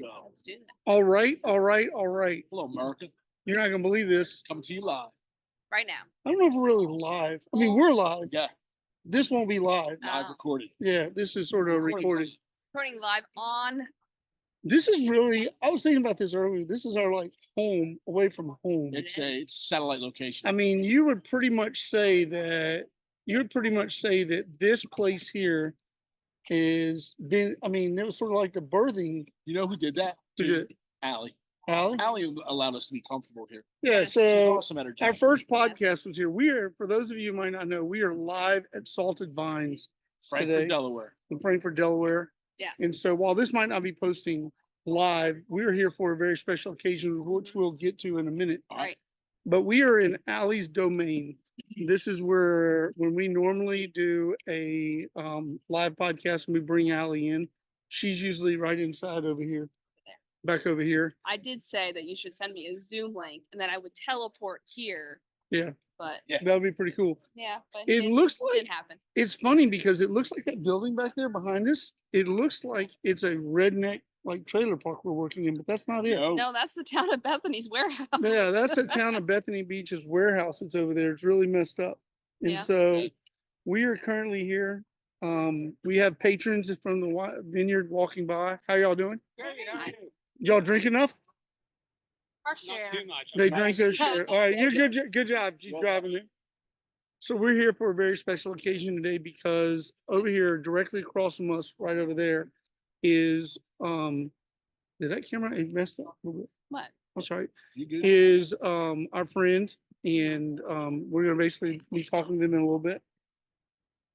Go. Let's do that. All right. Hello, America. You're not gonna believe this. Coming to you live. Right now. I don't know if we're really live. I mean, we're live. Yeah, This won't be live. live recorded. Yeah, this is sort of recorded. Recording live on. This is really. I was thinking about this earlier. This is our like home away from home. It's a satellite location. I mean, you would pretty much say that. This place here is been. I mean, it was sort of like the birthing. You know who did that? Who did? Allie. Allie? Allie allowed us to be comfortable here. Yeah. Yes. So Awesome energy. our first podcast was here. We are, for those of you who might not know, we are live at Salted Vines Frankfurt, today. Delaware. In Frankfurt, Delaware. Yes. And so while this might not be posting live, we're here for a very special occasion, which we'll get to in a minute. All right. But we are in Allie's domain. This is where, when we normally do a live podcast and we bring Allie in, she's usually right inside over here, back over here. I did say that you should send me a Zoom link and then I would teleport here. Yeah. But Yeah. That would be pretty cool. yeah, but It looks like didn't happen. it's funny because it looks like that building back there behind us. It looks like it's a redneck like trailer park we're working in, but that's not it. No, that's the town of Bethany's warehouse. Yeah, that's the town of Bethany Beach's warehouse that's over there. It's really messed up. And Yeah. so we are currently here. We have patrons from the vineyard walking by. How y'all doing? Y'all drink enough? Our share. They drink their share. All right, you're good job. She's driving it. So we're here for a very special occasion today because over here, directly across from us, right over there, is did that camera messed up a little bit? What? I'm sorry. You good? Is our friend, and we're gonna basically be talking to them in a little bit.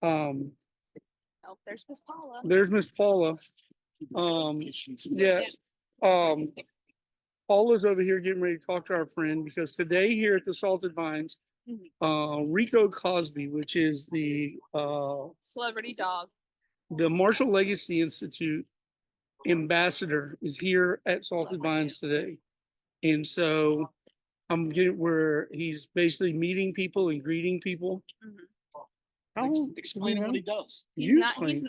Oh, there's Miss Paula. There's Miss Paula. Yeah. Paula's over here getting ready to talk to our friend because today here at the Salted Vines, Rico Cosby, which is the Celebrity dog. Marshall Legacy Institute ambassador, is here at Salted Vines today. And so I'm getting where he's basically meeting people and greeting people. Explaining what he does. He's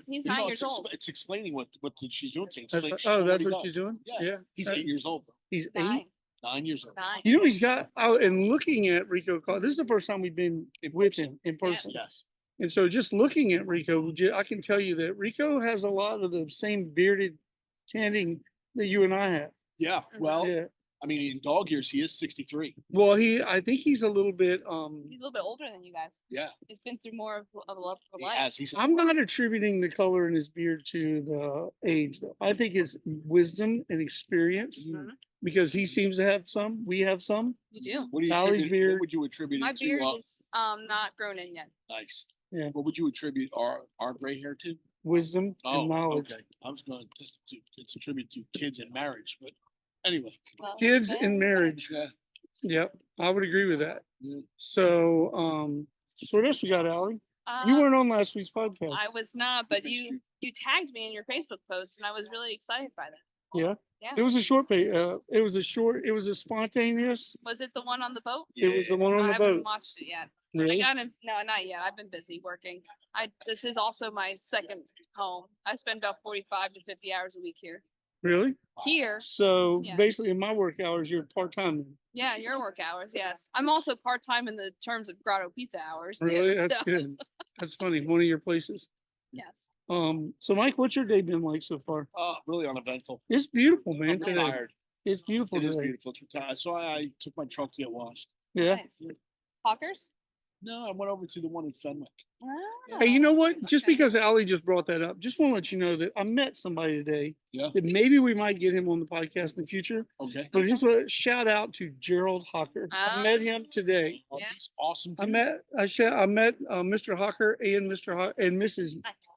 he's 9 years old. It's explaining what she's doing. That's what she's doing? Yeah. He's 8 years old. Bro. He's 8? 9. 9 years old. 9. You know, he's got out and looking at Rico. This is the first time we've been with him in person. Yes. And so just looking at Rico, I can tell you that Rico has a lot of the same bearded tanning that you and I have. Yeah. Well, Yeah. I mean, in dog years, he is 63. Well, I think he's a little bit, He's a little bit older than you guys. Yeah. He's been through more of a life. He's I'm not attributing the color in his beard to the age, though. I think it's wisdom and experience because he seems to have some. We have some. You do. What would you attribute My it to? beard is not grown in yet. Nice. Yeah. What would you attribute our gray hair to? Wisdom and knowledge. Okay. I was going to it's a tribute to kids and marriage, but anyway. Well, Kids and marriage. Yeah. Yep, I would agree with that. Yeah. So, so what else we got, Allie? You weren't on last week's podcast. I was not, but you tagged me in your Facebook post, and I was really excited by that. Yeah. Yeah. It was a short it was a spontaneous. Was it the one on the boat? It was the one on I the haven't boat. watched it yet. Really? No, not yet. I've been busy working. This is also my second home. I spend about 45 to 50 hours a week here. Really? Here. So Yeah. basically in my work hours, you're part-time. Yeah, your work hours. Yes, I'm also part time in the terms of Grotto Pizza hours. Really? Yeah, That's so- good. That's funny. One of your places. Yes. So Mike, what's your day been like so far? Really uneventful. It's beautiful, man. I'm Today. tired. It's beautiful. It is today. beautiful. It's retired. So I took my truck to get washed. Yeah. Nice. Hawkers. No, I went over to the one in Fenwick. Hey, you know what? Just Okay. because Allie just brought that up, just want to let you know that I met somebody today Yeah. that maybe we might get him on the podcast in the future. Okay. But just a shout out to Gerald Hawker. I met him today. Oh, Yeah. he's awesome. I dude. met Mr. Hawker and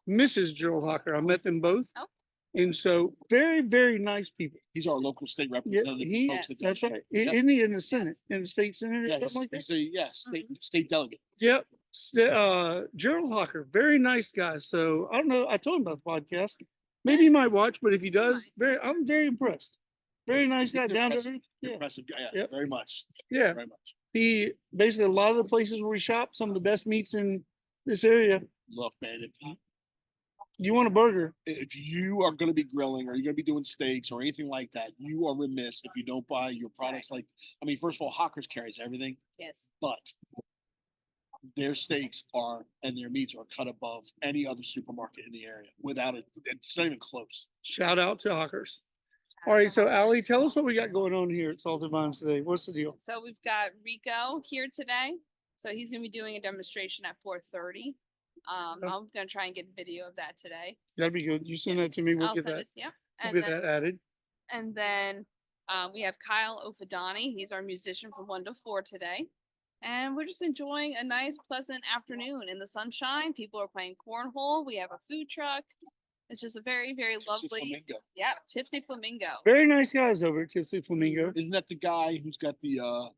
Mrs. Gerald Hawker. I met them both. Oh. And so very, very nice people. He's our local state Yeah, representative. Folks that that's do- right. Yep. Isn't he in the Senate, Yes. in the state Senate or Yeah, something like that? he's a state delegate. Yep. Gerald Hawker, very nice guy. So I don't know. I told him about the podcast. Maybe he might watch, but if he does, I'm very impressed. Very nice guy, down to earth. Yeah. Impressive guy. Yeah, Yep. very much. Yeah. Very much. He basically a lot of the places where we shop, some of the best meats in this area. Look, man, You want a burger? If you are gonna be grilling or you're gonna be doing steaks or anything like that, you are remiss if you don't buy your products like, I mean, first of all, Hawkers carries everything, Yes. but their steaks are, and their meats are cut above any other supermarket in the area without it. It's not even close. Shout out to Hawkers. All right, so Allie, tell us what we got going on here at Salted Vines today. What's the deal? So we've got Rico here today. So he's gonna be doing a demonstration at 4:30. Okay. I'm gonna try and get video of that today. That'd be good. You send that to me. We'll I'll get send that. it, yeah. We'll And get then, that added. we have Kyle Ofadani. He's our musician from 1 to 4 today. And we're just enjoying a nice, pleasant afternoon in the sunshine. People are playing cornhole. We have a food truck. It's just a very, very Tipsy lovely, Flamingo. yeah, Tipsy Flamingo. Very nice guys over at Tipsy Flamingo. Isn't that the guy who's got the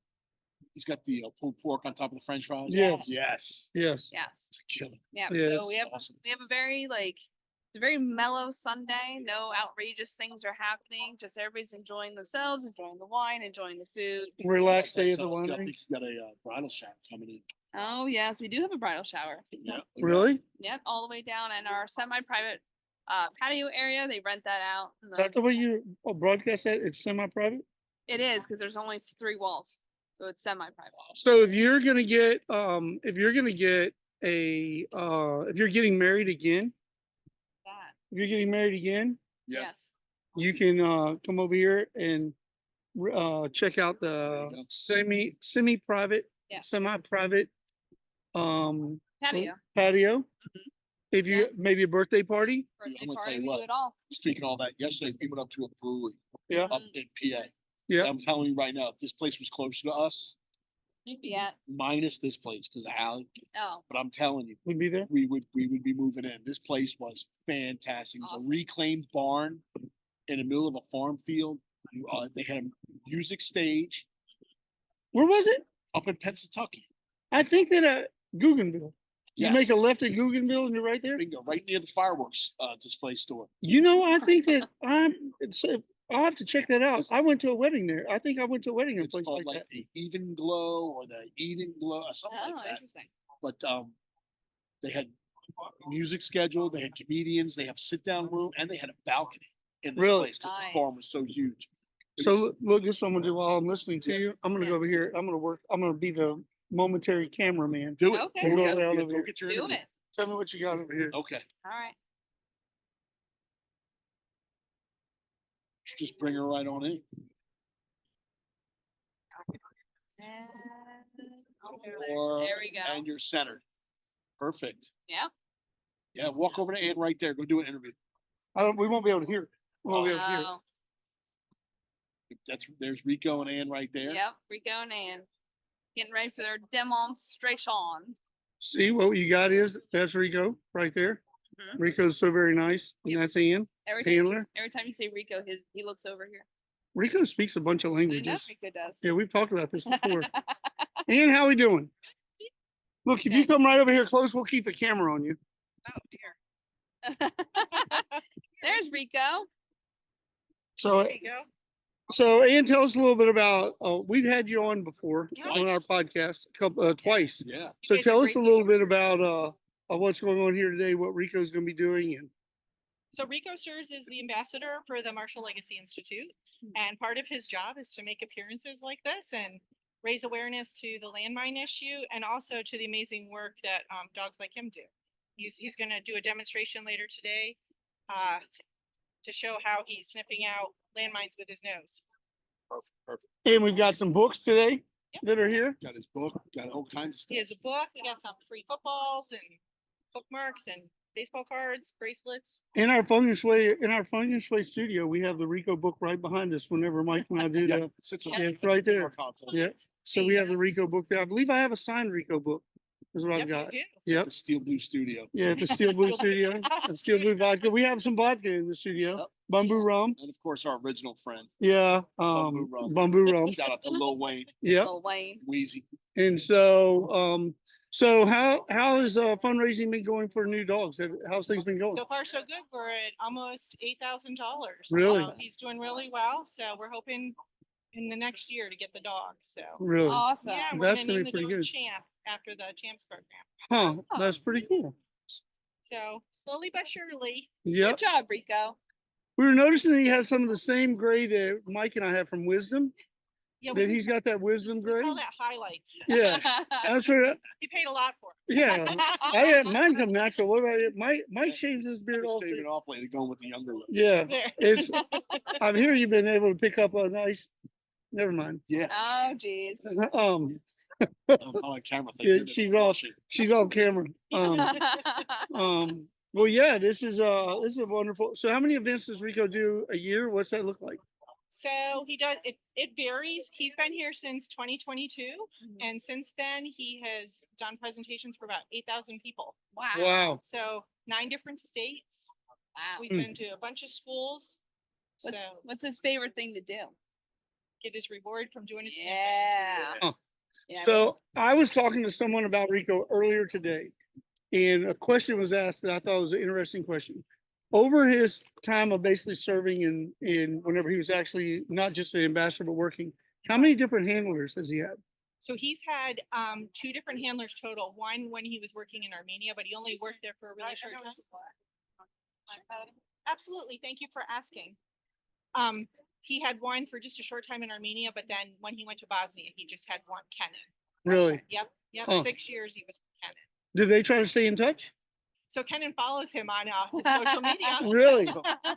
he's got the pulled pork on top of the French fries? Yes. Yes. Yes. Yes. It's a killer. Yeah. Yeah, So we have awesome. a very it's a very mellow Sunday. No outrageous things are happening. Just everybody's enjoying themselves, enjoying the wine, enjoying the food. Relaxed day at the I winery. think you got a bridal shower coming in. Oh yes, we do have a bridal shower. Yeah. Really? Yep, all the way down in our semi-private patio area. They rent that out. And That's the way you broadcast that? It's semi-private? it is because there's only 3 walls, so it's semi-private. So if you're gonna get if you're getting married again, That. if you're getting married again, Yeah. Yes. you can come over here and check out There you the go. semi-private, Yes. semi-private Patio. patio. If you Yeah. maybe a birthday party, Birthday I'm gonna tell party. you We what. do it all. Speaking of all that, yesterday we went up to a brewery yeah, up in PA. yeah. I'm telling you right now, if this place was closer to us, You'd be at. minus this place because of Allie, Oh. but I'm telling you, We'd be there. we would be moving in. This place was fantastic. It was Awesome. a reclaimed barn in the middle of a farm field. They had a music stage Where was it? up in Pennsylvania. I think that Guggenville. You make a Yes. left at Guggenville and you're right there. Bingo, right near the fireworks display store. You know, I think that I'll have to check that out. I went to a wedding there. I think I went to a wedding in a It's place called like like that. the Even Glow or the Eden Glow or something Oh, like that. interesting. But they had music scheduled, they had comedians, they have sit down room, and they had a balcony in this Really? place because this barn was Nice. so huge. So look, this is what I'm gonna do while I'm listening to Yeah. you. I'm gonna go over here. I'm gonna be the momentary cameraman. Do it. Okay. Go Go get- around yeah, over go here. get your Do interview. it. Tell me what you got over here. Okay, All right. just bring her right on in. Or, There we go. and you're centered. Perfect. Yeah. Yeah, walk over to Ann right there. Go do an interview. We won't be able to hear it. We won't be able to hear it. Oh, There's Rico and Ann right there. yep. Rico and Ann getting ready for their demonstration. See what you got is that's Rico right there. Mhm. Rico's so very nice, and Yep. that's Ian Handler. Every time you say Rico, he looks over here. Rico speaks a bunch of I know languages. Rico does. Yeah, we've talked about this before. Ian, how we doing? Look, if you come right over here close, we'll keep the camera on you. Oh dear. There's Rico. So, There you go. so Ian, tell us a little bit about. We've had you on before on our Twice. podcast, twice. Yeah. So guys are tell us a great little bit about what's going on here today, what Rico's going to be doing, and So Rico serves as the ambassador for the Marshall Legacy Institute, and part of his job is to make appearances like this and raise awareness to the landmine issue and also to the amazing work that dogs like him do. He's going to do a demonstration later today to show how he's sniffing out landmines with his nose. Perfect. Perfect. and we've got some books today that are here. Got his book, got all kinds of stuff. He has a book. We got some free footballs and bookmarks and baseball cards, bracelets. In our Fung Shway studio, we have the Rico book right behind us. Whenever Mike and I do Yeah, the, sits yeah, on it's right there. our console. Yeah. So we have the Rico book there. I believe I have a signed Rico book. Is what I've Yep, got. you Yep. The Steel Blue Studio. Yeah, at the Steel Blue studio, the Steel Blue vodka. We have some vodka in the studio. Yep. Bamboo rum. And of course, our original friend. Yeah. Bamboo rum. Bamboo rum. Shout out to Lil Wayne, Yeah. Lil Wayne. Wheezy. And so, so how has fundraising been going for new dogs? How's things been going? So far, so good. We're at almost $8,000. Really? He's doing really well. So we're hoping in the next year to get the dog. So Really? Awesome. yeah, we're That's gonna gonna name be the pretty dog good. Champ after the Champs program. Huh? That's pretty cool. So slowly but surely. Yep. Good job, Rico. We were noticing that he has some of the same gray that Mike and I have from Wisdom. Yeah, That he's got that Wisdom we gray. call that highlights. Yeah, that's what. He paid a lot for it. Yeah, I had mine come natural. What about it? Mike shaves his beard It's off. shaving off lately, going with the younger look. Yeah, There. it's. I'm here. You've been able to pick up a nice. Never mind. Yeah. Oh, geez. Um, On camera. Yeah, she's off camera. Well, yeah, this is a wonderful. So, how many events does Rico do a year? What's that look like? So he does it varies. He's been here since 2022, and since then he has done presentations for about 8,000 people. Wow. Wow. So 9 different states. Wow. We've been to a bunch of schools. So What's his favorite thing to do? get his reward from doing his Yeah. Huh. Yeah. So, I was talking to someone about Rico earlier today, and a question was asked that I thought was an interesting question. Over his time of basically serving in whenever he was actually not just an ambassador but working, how many different handlers has he had? So he's had 2 different handlers total. One when he was working in Armenia, but he only worked there for a really short time. Absolutely. Thank you for asking. He had one for just a short time in Armenia, but then when he went to Bosnia, he just had one, Kenan. Really? Yep. Huh. 6 years he was with Kenan. Did they try to stay in touch? So Kenan follows him on his social media. Really?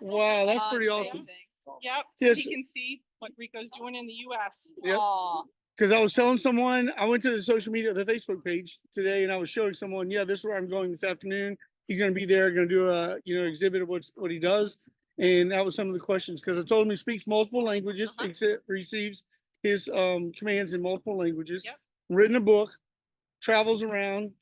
Wow, that's Oh, pretty that's awesome. amazing. Yep. Yes. So he can see what Rico's doing in the US. Yep. Aw. Because I was telling someone, I went to the social media, the Facebook page today, and I was showing someone, yeah, this is where I'm going this afternoon. He's going to be there, going to do a exhibit of what he does, and that was some of the questions. Because I told him he speaks multiple languages, receives his commands in multiple languages, Yep. written a book, travels around,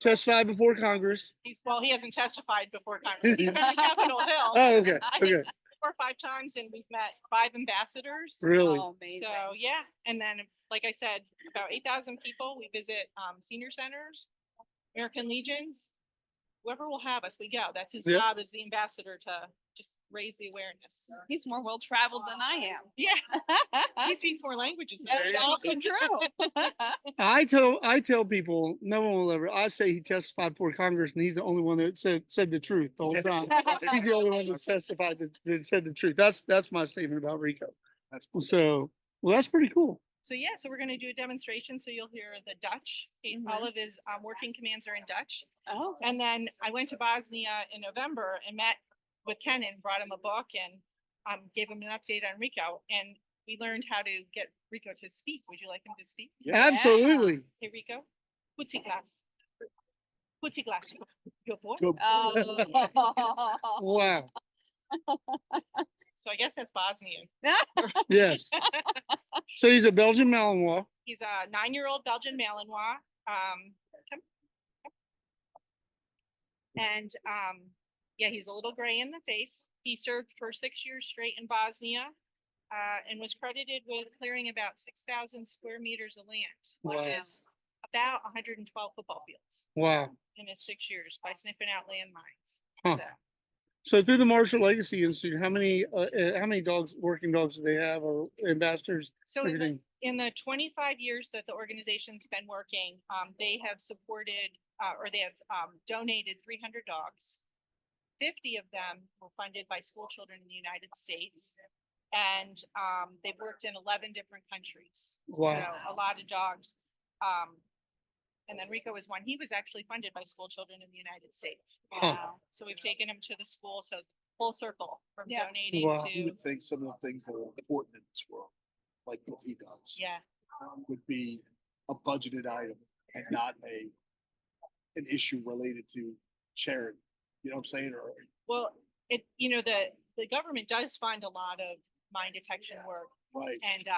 testified before Congress. He hasn't testified before Congress. He's been on Capitol Hill. Oh, okay, I think okay, 4 or 5 times, and we've met 5 ambassadors. really. Oh, amazing. So yeah, and then like I said, about 8,000 people. We visit senior centers, American Legions. Whoever will have us, we go. That's his Yep. job as the ambassador to just raise the awareness. He's more well traveled than I am. Yeah, he speaks more languages than I That's do. also true. I tell people, no one will ever. I say he testified before Congress, and he's the only one that said the truth the whole time. He's the only one that testified that said the truth. That's my statement about Rico. That's So, well, that's pretty cool. So yeah, so we're going to do a demonstration. So you'll hear the Dutch. All of his working commands are in Dutch. Oh. And then I went to Bosnia in November and met with Kenan, brought him a book, and gave him an update on Rico. And we learned how to get Rico to speak. Would you like him to speak? Yeah. Absolutely. Hey, Rico. Putsi glass. Putsi glass. Good boy. Good. Oh. Wow. So I guess that's Bosnian. Yes. So he's a Belgian Malinois. He's a 9-year-old Belgian Malinois. And yeah, he's a little gray in the face. He served for 6 years straight in Bosnia, and was credited with clearing about 6,000 square meters of land, which Wow. is about 112 football fields Wow. in his 6 years by sniffing out landmines. Huh. So through the Marshall Legacy Institute, how many working dogs do they have, or ambassadors? So Everything. in the 25 years that the organization's been working, they have supported or they have donated 300 dogs. 50 of them were funded by school children in the United States. And they've worked in 11 different countries. Wow. So a lot of dogs. And then Rico was one. He was actually funded by school children in the United States. Wow. So we've taken him to the school. So full circle from Yeah. donating Wow. You to, would think some of the things that are important in this world, like what he does, yeah. would be a budgeted item and not an issue related to charity. You know what I'm saying? Or Well, the government does fund a lot of mine detection work. right. And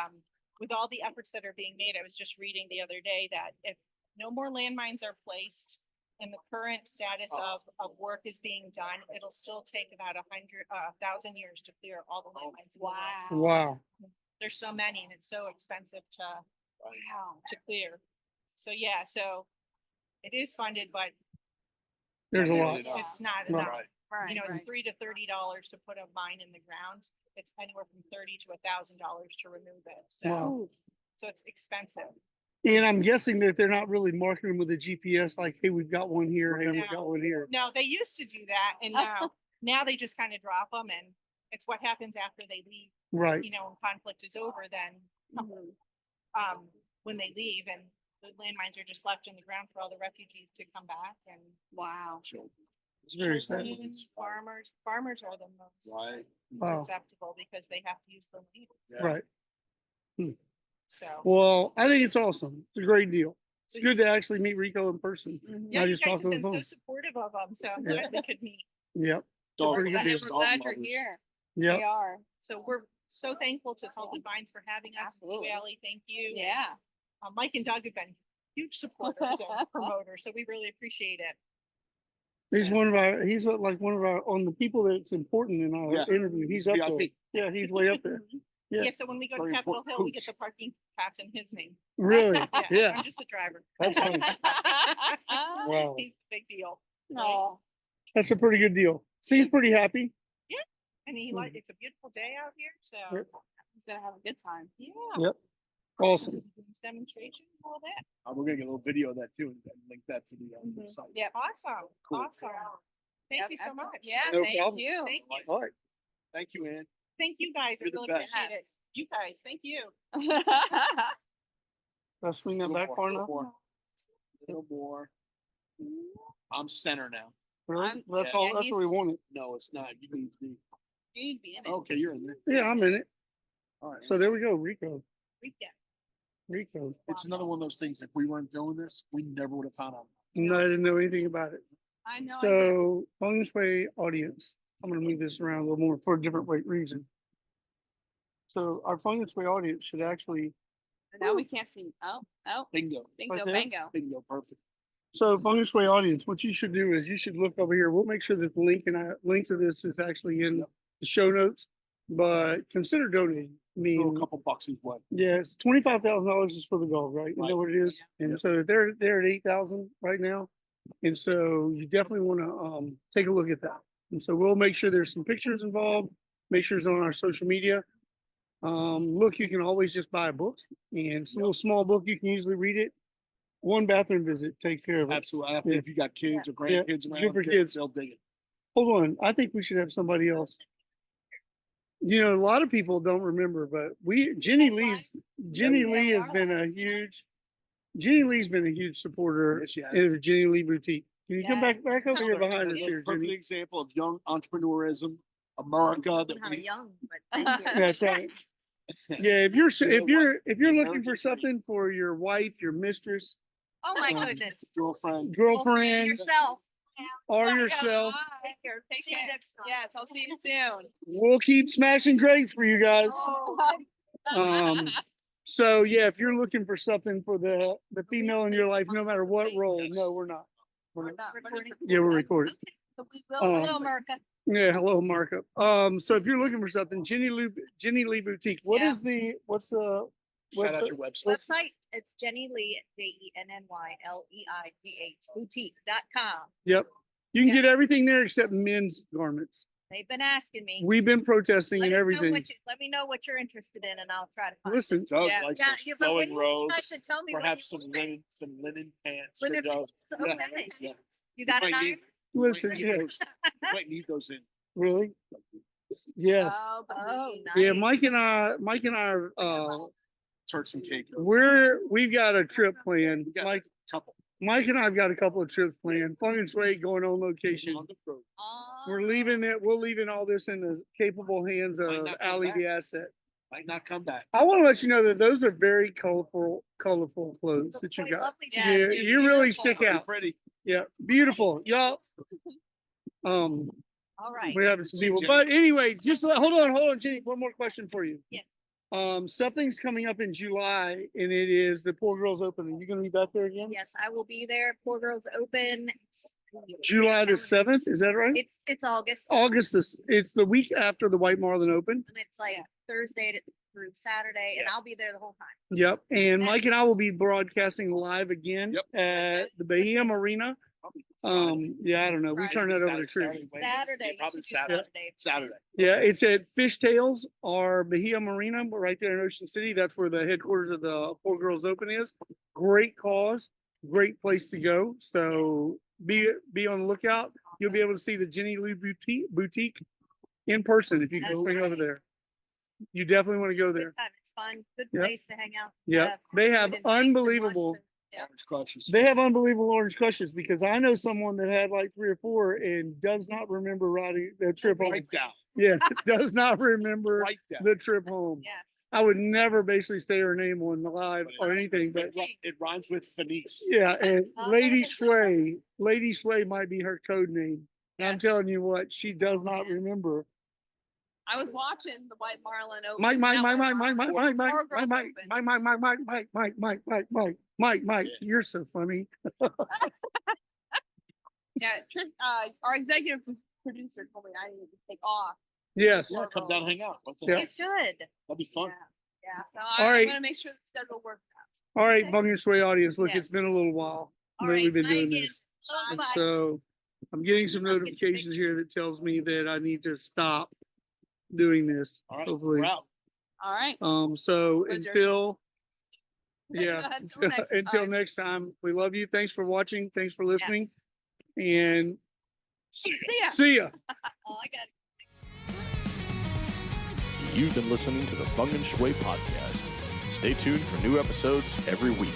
with all the efforts that are being made, I was just reading the other day that if no more landmines are placed and the current status of work is being done, it'll still take about 1,000 years to clear all the landmines. in the world. Wow. Wow. There's so many, and it's so expensive Right. Wow. to clear. So yeah, so it is funded, but There's a Not lot. nearly enough. it's not Right. enough. Right. Right. It's Right. $3 to $30 to put a mine in the ground. It's anywhere from $30 to $1,000 to remove it. So, Wow. so it's expensive. And I'm guessing that they're not really marketing with a GPS like, hey, we've got one here, hey, we've Yeah. got one here. No, they used to do that, and now they just kind of drop them, and it's what happens after they leave. Right. You know, when conflict is over, then when they leave, and the landmines are just left in the ground for all the refugees to come back, and Wow. It's very sad. children, farmers are the most Right. Wow. susceptible because they have to use the land. Yeah. Right. So Well, I think it's awesome. It's a great deal. It's So good to actually meet Rico in person. yeah, I you just guys talked have on the been so phone. supportive of them, so I'm Yeah. glad we could meet. Yep. Dog Pretty good lovers, deal. We're glad dog you're lovers. here. Yep. We are. So we're so thankful to Salted Vines for having us. Absolutely. Valley, thank you. And, Yeah. Mike and Doug have been huge supporters and promoters, so we really appreciate it. He's So- one of our, he's like one of our, on the people that's important in our Yeah. interview. He's up there. VIP. Yeah, he's way up there. Yeah. Yeah, so when we go to Very Capitol important Hill, we get pooch. the parking pass in his name. Really? Yeah, Yeah. I'm just the driver. That's funny. Wow. He's the big deal. Oh, That's a pretty good deal. Seems pretty happy. And he like, it's a beautiful day out here, so Yep. he's gonna have a good time. yeah. Yep. Awesome. Demonstration, all that. We're gonna get a little video of that too and link that to the Mhm. site. Yep. Awesome, Cool. awesome. Thank Yep, you so absolutely. much. Yeah, No thank problem. you. Thank you. All right. Thank you, Ann. Thank you guys. I You're the really best. appreciate it. You guys, thank you. I'll swing that back far enough. A little more. I'm center now. Really? I'm- That's yeah, all, that's what we wanted. No, it's not. You need to be. You need to be in it. Okay, you're in there. Yeah, I'm in it. All right. So there we go. Rico. Yeah. Rico. It's another one of those things. If we weren't doing this, we never would have found out. No, I didn't know anything about it. I know. So, Fung Shway audience, I'm going to move this around a little more for a different reason. So, our Fung Shway audience should actually, Now we can't see. Oh, Bingo. bingo, there? bango. Bingo. Perfect. so Fung Shway audience, what you should do is you should look over here. We'll make sure that the link to this is actually in Yep. the show notes, but consider donating. I Throw mean, a couple bucks his way. yes, $25,000 is for the dog, right? Is Right. that what it is? And Yep. so they're at 8,000 right now. And so you definitely want to take a look at that. And so we'll make sure there's some pictures involved, make sure it's on our social media. Look, you can always just buy a book, and it's a little small book. You can easily read it. One bathroom visit takes care of it. Absolutely. Yeah. If you got kids or Yeah. grandkids Good around, for kids. they'll dig it. Hold on, I think we should have somebody else. You know, a lot of people don't remember, but Jenny Lee has been a huge supporter Yes, she has. in the Jenny Lee boutique. Can you come Yeah. back over here behind us Look, here, perfect Jenny? example of young entrepreneurism, America. That How we, young, but thank you. That's right. Yeah, if you're The looking American for something for your wife, your mistress, Oh my Um, goodness. girlfriend. girlfriend, Yourself. or yourself, Take care. Take See you care. next time. Yes, I'll see you soon. we'll keep smashing grapes for you guys. Oh, So yeah, if you're looking for something for the female in your life, no matter what role, no, we're not. We're not. recording. Yeah, we're recording. So we will. Hello, America. Yeah, hello, Markup. So if you're looking for something, Jenny Lee Boutique. Yeah. What's the Shout out website? your website. Website, it's Jenny Lee, JennyLeidh, boutique.com. Yep. You can Yeah. get everything there except men's garments. They've been asking me. We've been protesting Let and us know everything. let me know what you're interested in and I'll try to find. Listen, Doug Yeah. likes Yeah, those yeah, but when flowing you guys robes. should tell me what Perhaps you some want. linen pants for Linen Doug. Okay. Yeah. You got might time? need- listen, might need yeah, those- you might need those in. really? Yes. Oh, Oh, nice. Yeah, nice. Mike and I are, Turks and cake. we've got a trip planned. We got Mike, a couple. Mike and I've got a couple of trips planned. Fung and Sway going on location. On the road. We're leaving it. We're leaving all this in the capable hands Might of not come Ali, back. the asset. Might not come back. I want to let you know that those are very colorful clothes that you Very got. lovely Yeah, You, day. you really stick Pretty out. pretty. Yeah, beautiful, y'all. All right. We're having some people, Jenny. but anyway, hold on, Jenny. One more question for you. Yes. Something's coming up in July, and it is the Poor Girls Open. Are you going to be back there again? Yes, I will be there. Poor Girls Open. July the 7th, is that right? It's August. August, it's the week after the White Marlin Open. And it's like Thursday through Saturday, and I'll be there the whole time. Yep, and Mike and I will be broadcasting live again Yep. at the Bahia Marina. Yeah, I don't know. We Friday. turn that over to Trish. Wednesday? Saturday. Yeah, you probably should do Saturday. Saturday. Yeah, it's at Fishtails or Bahia Marina, right there in Ocean City. That's where the headquarters of the Poor Girls Open is. Great cause, great place to go. So be on the lookout. You'll be able to see the Jenny Lou boutique in person if you can That's swing over great. there. You definitely want to go Good there. time. It's fun. Good Yep. place to hang out. Yeah, they have Food and drinks and lunch unbelievable. and- Yeah. Orange crushes. They have unbelievable orange crushes because I know someone that had like 3 or 4 and does not remember riding the trip home. Write down. Yeah, does not remember Write down. the trip home. Yes. I would never basically say her name on the live or anything, but It rhymes with Fenice. yeah, and I'll Lady say it. Sway might be her code name. And I'm Yes. telling you what, she does not man. remember. I was watching the White Marlin Open. Mike, Power Mike, you're so funny. Yeah, our executive producer told me I needed to take off. Yes. Yeah, come down, hang out. What the Yeah. heck? You should. That'd be fun. Yeah, so All I'm right. gonna make sure the schedule works out. All right, Fung Shway audience, look, Yes. it's been a little while All that right. we've been bye doing again. this. Oh, And bye. so I'm getting some I'll get the notifications pictures. here that tells me that I need to stop doing this. All right, Hopefully. we're out. All right. So Was there- until yeah, Until next until time. next time, we love you. Thanks for watching. Thanks for listening. And See ya. See ya. see ya. Oh, I got it. You've been listening to the Fung Shway podcast. Stay tuned for new episodes every week.